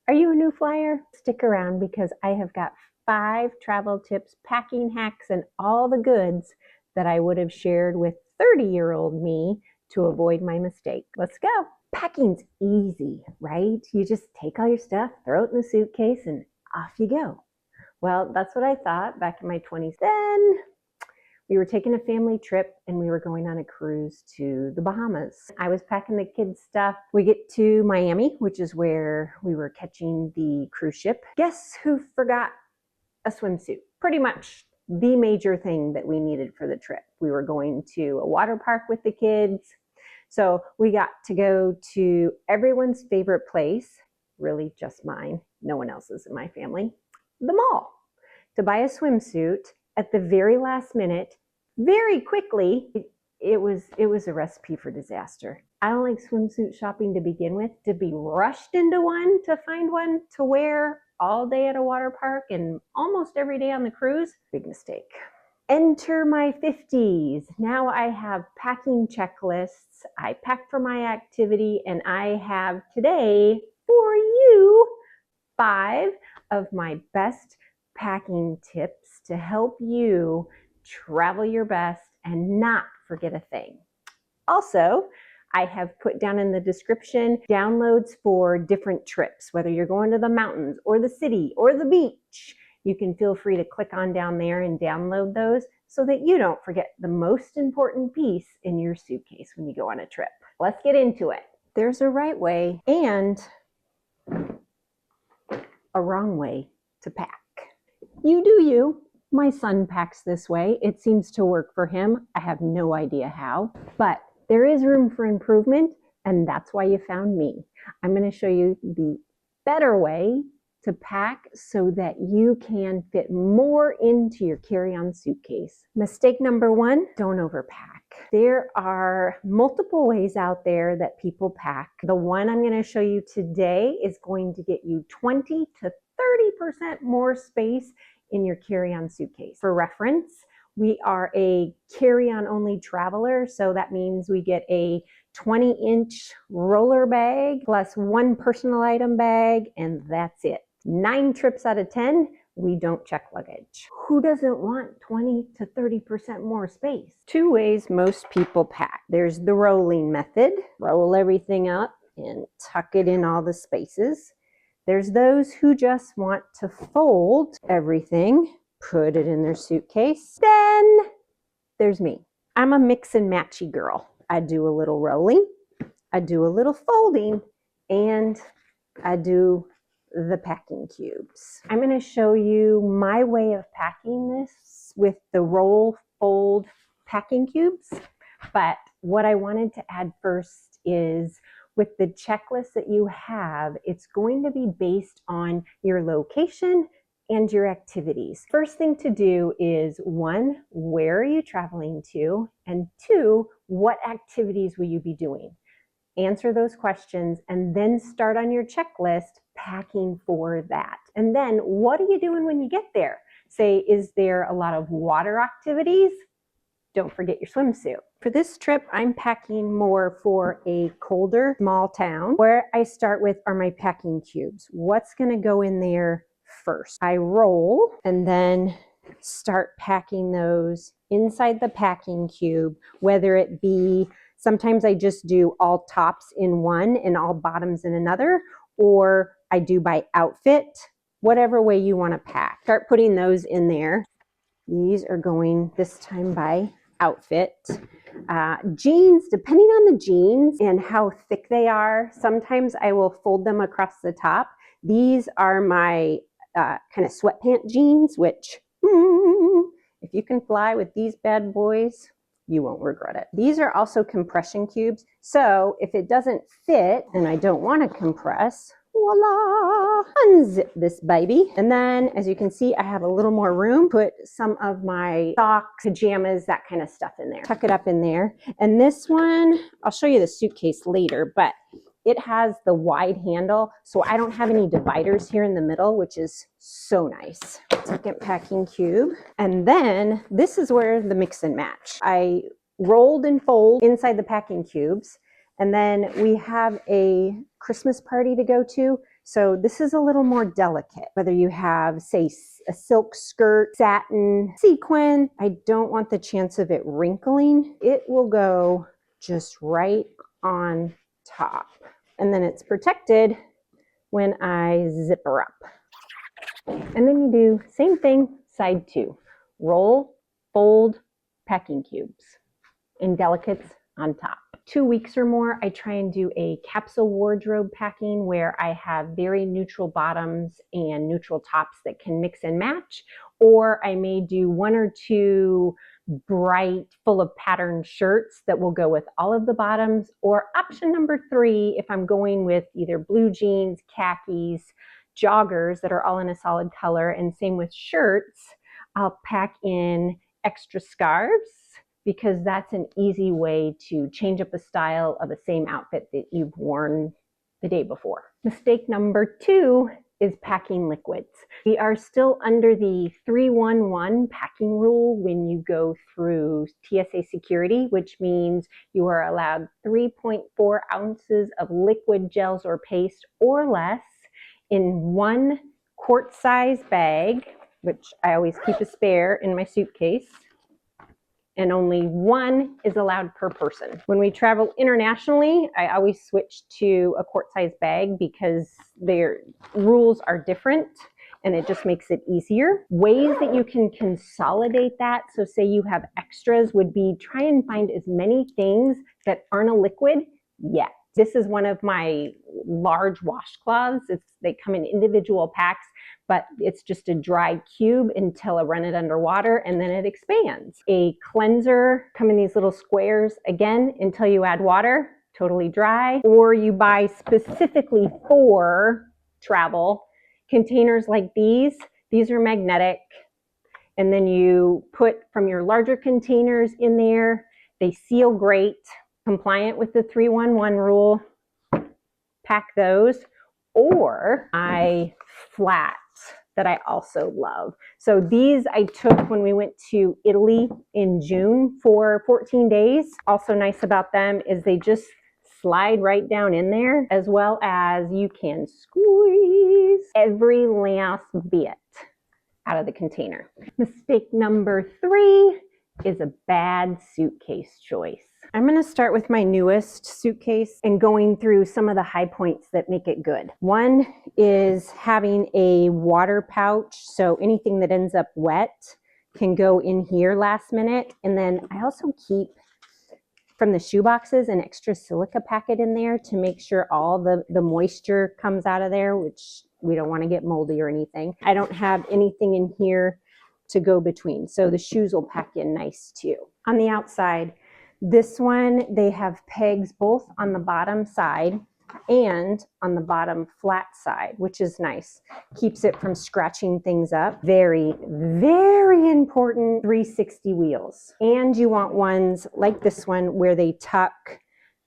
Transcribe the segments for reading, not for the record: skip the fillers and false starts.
Are you a new flyer? Stick around because I have got 5 travel tips, packing hacks, and all the goods that I would have shared with 30-year-old me to avoid my mistake. Let's go. Packing's easy, right? You just take all your stuff, throw it in the suitcase, and off you go. Well, that's what I thought back in my 20s. Then we were taking a family trip and we were going on a cruise to the Bahamas. I was packing the kids' stuff. We get to Miami, which is where we were catching the cruise ship. Guess who forgot a swimsuit? Pretty much the major thing that we needed for the trip. We were going to a water park with the kids. So we got to go to everyone's favorite place, really just mine, no one else's in my family, the mall, to buy a swimsuit. At the very last minute, very quickly, it was a recipe for disaster. I don't like swimsuit shopping to begin with. To be rushed into one, to find one to wear all day at a water park and almost every day on the cruise, big mistake. Enter my 50s. Now I have packing checklists. I pack for my activity, and I have today for you 5 of my best packing tips to help you travel your best and not forget a thing. Also, I have put down in the description downloads for different trips, whether you're going to the mountains or the city or the beach. You can feel free to click on down there and download those so that you don't forget the most important piece in your suitcase when you go on a trip. Let's get into it. There's a right way and a wrong way to pack. You do you. My son packs this way. It seems to work for him. I have no idea how, but there is room for improvement, and that's why you found me. I'm going to show you the better way to pack so that you can fit more into your carry-on suitcase. Mistake number 1, don't overpack. There are multiple ways out there that people pack. The one I'm going to show you today is going to get you 20 to 30% more space in your carry-on suitcase. For reference, we are a carry-on only traveler, so that means we get a 20-inch roller bag plus 1 personal item bag, and that's it. 9 trips out of 10, we don't check luggage. Who doesn't want 20 to 30% more space? 2 ways most people pack. There's the rolling method. Roll everything up and tuck it in all the spaces. There's those who just want to fold everything, put it in their suitcase. Then there's me. I'm a mix and matchy girl. I do a little rolling, I do a little folding, and I do the packing cubes. I'm going to show you my way of packing this with the roll, fold packing cubes. But what I wanted to add first is with the checklist that you have, it's going to be based on your location and your activities. First thing to do is 1, where are you traveling to? And 2, what activities will you be doing? Answer those questions and then start on your checklist packing for that. And then what are you doing when you get there? Say, is there a lot of water activities? Don't forget your swimsuit. For this trip, I'm packing more for a colder, small town. Where I start with are my packing cubes. What's going to go in there first? I roll and then start packing those inside the packing cube, whether it be, sometimes I just do all tops in one and all bottoms in another, or I do by outfit, whatever way you want to pack. Start putting those in there. These are going this time by outfit. Jeans, depending on the jeans and how thick they are, sometimes I will fold them across the top. These are my kind of sweatpant jeans, which if you can fly with these bad boys, you won't regret it. These are also compression cubes. So if it doesn't fit and I don't want to compress, voila, unzip this baby. And then as you can see, I have a little more room. Put some of my socks, pajamas, that kind of stuff in there. Tuck it up in there. And this one, I'll show you the suitcase later, but it has the wide handle, so I don't have any dividers here in the middle, which is so nice. Second packing cube. And then this is where the mix and match. I rolled and fold inside the packing cubes. And then we have a Christmas party to go to. So this is a little more delicate, whether you have, say, a silk skirt, satin, sequin. I don't want the chance of it wrinkling. It will go just right on top. And then it's protected when I zip her up. And then you do same thing, side two. Roll, fold, packing cubes in delicates on top. 2 weeks or more, I try and do a capsule wardrobe packing where I have very neutral bottoms and neutral tops that can mix and match, or I may do 1 or 2 bright, full of patterned shirts that will go with all of the bottoms, or option number 3, if I'm going with either blue jeans, khakis, joggers that are all in a solid color, and same with shirts, I'll pack in extra scarves, because that's an easy way to change up the style of the same outfit that you've worn the day before. Mistake number 2 is packing liquids. We are still under the 3-1-1 packing rule when you go through TSA security, which means you are allowed 3.4 ounces of liquid gels or paste or less in 1 quart-size bag, which I always keep a spare in my suitcase, and only 1 is allowed per person. When we travel internationally, I always switch to a quart-size bag because their rules are different and it just makes it easier. Ways that you can consolidate that, so say you have extras, would be try and find as many things that aren't a liquid yet. This is one of my large washcloths. They come in individual packs, but it's just a dry cube until I run it underwater and then it expands. A cleanser come in these little squares, again, until you add water, totally dry. Or you buy specifically for travel containers like these. These are magnetic. And then you put from your larger containers in there. They seal great, compliant with the 3-1-1 rule. Pack those. Or I flats that I also love. So these I took when we went to Italy in June for 14 days. Also nice about them is they just slide right down in there, as well as you can squeeze every last bit out of the container. Mistake number 3 is a bad suitcase choice. I'm going to start with my newest suitcase and going through some of the high points that make it good. One is having a water pouch, so anything that ends up wet can go in here last minute. And then I also keep from the shoe boxes an extra silica packet in there to make sure all the moisture comes out of there, which we don't want to get moldy or anything. I don't have anything in here to go between, so the shoes will pack in nice too. On the outside, this one, they have pegs both on the bottom side and on the bottom flat side, which is nice. Keeps it from scratching things up. Very, very important 360 wheels. And you want ones like this one where they tuck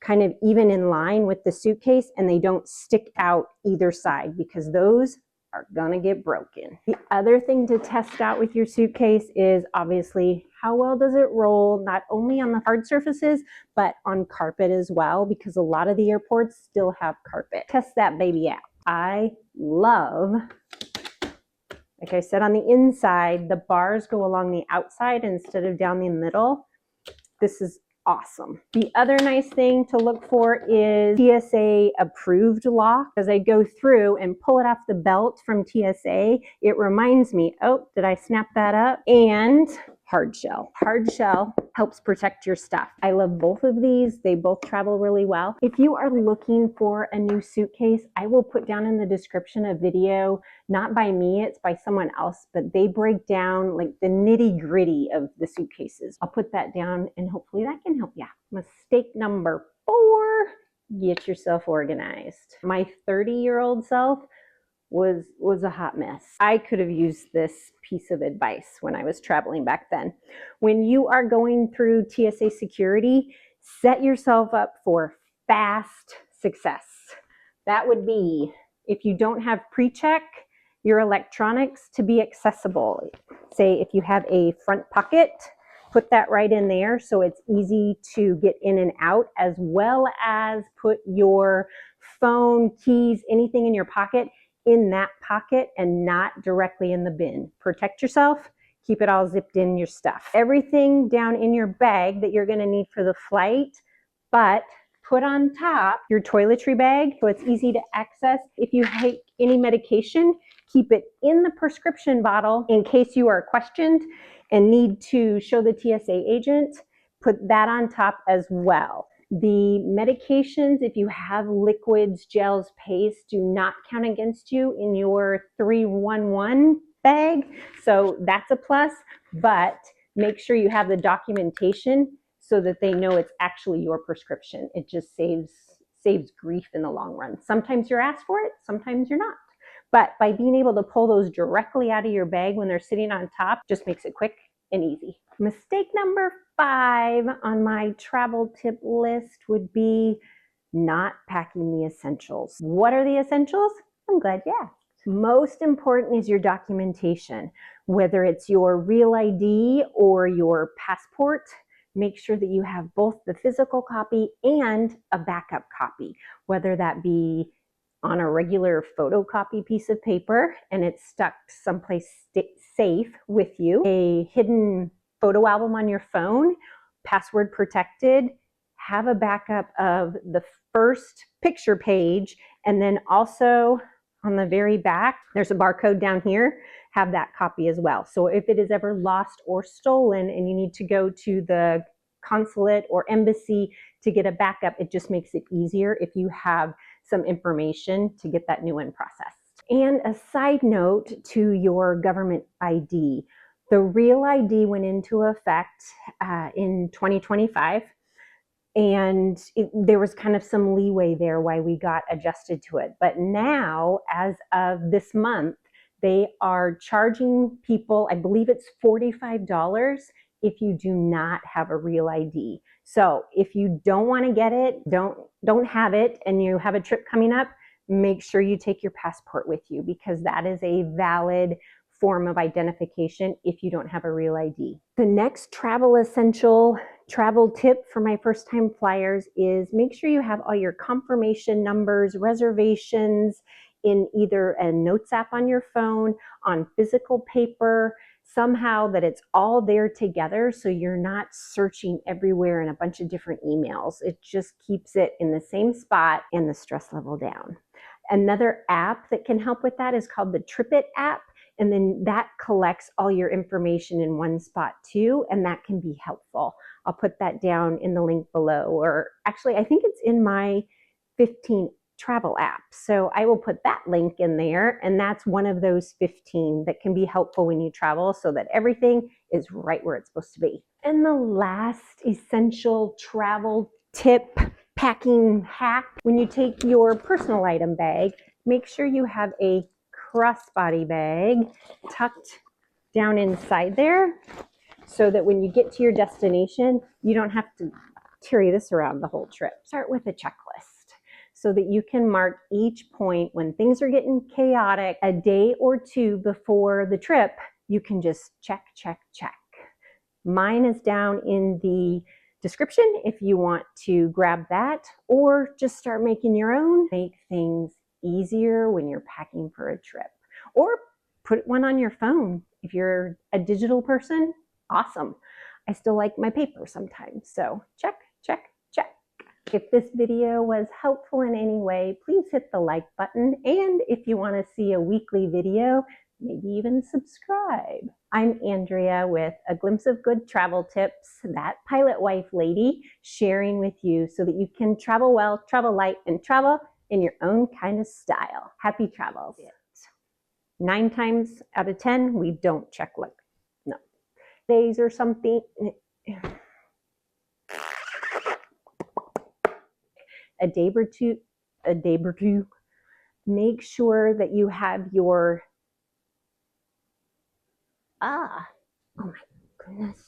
kind of even in line with the suitcase and they don't stick out either side, because those are gonna get broken. The other thing to test out with your suitcase is obviously how well does it roll, not only on the hard surfaces, but on carpet as well, because a lot of the airports still have carpet. Test that baby out. I love, like I said, on the inside, the bars go along the outside instead of down the middle. This is awesome. The other nice thing to look for is TSA approved lock. As I go through and pull it off the belt from TSA, it reminds me, oh, did I snap that up? And hard shell. Hard shell helps protect your stuff. I love both of these. They both travel really well. If you are looking for a new suitcase, I will put down in the description a video, not by me, it's by someone else, but they break down like the nitty gritty of the suitcases. I'll put that down and hopefully that can help you. Mistake number 4, get yourself organized. My 30-year-old self was a hot mess. I could have used this piece of advice when I was traveling back then. When you are going through TSA security, set yourself up for fast success. That would be, if you don't have pre-check, your electronics to be accessible. Say if you have a front pocket, put that right in there so it's easy to get in and out, as well as put your phone, keys, anything in your pocket in that pocket and not directly in the bin. Protect yourself. Keep it all zipped in your stuff. Everything down in your bag that you're going to need for the flight, but put on top your toiletry bag so it's easy to access. If you take any medication, keep it in the prescription bottle in case you are questioned and need to show the TSA agent. Put that on top as well. The medications, if you have liquids, gels, paste, do not count against you in your 311 bag. So that's a plus, but make sure you have the documentation so that they know it's actually your prescription. It just saves grief in the long run. Sometimes you're asked for it, sometimes you're not. But by being able to pull those directly out of your bag when they're sitting on top, just makes it quick and easy. Mistake number 5 on my travel tip list would be not packing the essentials. What are the essentials? I'm glad you asked. Most important is your documentation, whether it's your real ID or your passport. Make sure that you have both the physical copy and a backup copy, whether that be on a regular photocopy piece of paper and it's stuck someplace safe with you, a hidden photo album on your phone, password protected, have a backup of the first picture page, and then also on the very back, there's a barcode down here, have that copy as well. So if it is ever lost or stolen and you need to go to the consulate or embassy to get a backup, it just makes it easier if you have some information to get that new one processed. And a side note to your government ID, the Real ID went into effect in 2025. And there was kind of some leeway there why we got adjusted to it. But now, as of this month, they are charging people, I believe it's $45 if you do not have a real ID. So if you don't want to get it, don't have it, and you have a trip coming up, make sure you take your passport with you, because that is a valid form of identification if you don't have a real ID. The next travel essential travel tip for my first time flyers is make sure you have all your confirmation numbers, reservations in either a notes app on your phone, on physical paper, somehow that it's all there together so you're not searching everywhere in a bunch of different emails. It just keeps it in the same spot and the stress level down. Another app that can help with that is called the TripIt app. And then that collects all your information in one spot too, and that can be helpful. I'll put that down in the link below, or actually I think it's in my 15 travel apps. So I will put that link in there, and that's one of those 15 that can be helpful when you travel so that everything is right where it's supposed to be. And the last essential travel tip, packing hack, when you take your personal item bag, make sure you have a crossbody bag tucked down inside there so that when you get to your destination, you don't have to carry this around the whole trip. Start with a checklist so that you can mark each point when things are getting chaotic a day or two before the trip. You can just check, check, check. Mine is down in the description if you want to grab that, or just start making your own. Make things easier when you're packing for a trip, or put one on your phone. If you're a digital person, awesome. I still like my paper sometimes, so check, check, check. If this video was helpful in any way, please hit the like button, and if you want to see a weekly video, maybe even subscribe. I'm Andrea with A Glimpse of Good Travel Tips, that pilot wife lady, sharing with you so that you can travel well, travel light, and travel in your own kind of style. Happy travels. 9 times out of 10, we don't check luck. No. Days or something. A day or two. Make sure that you have your, oh my goodness.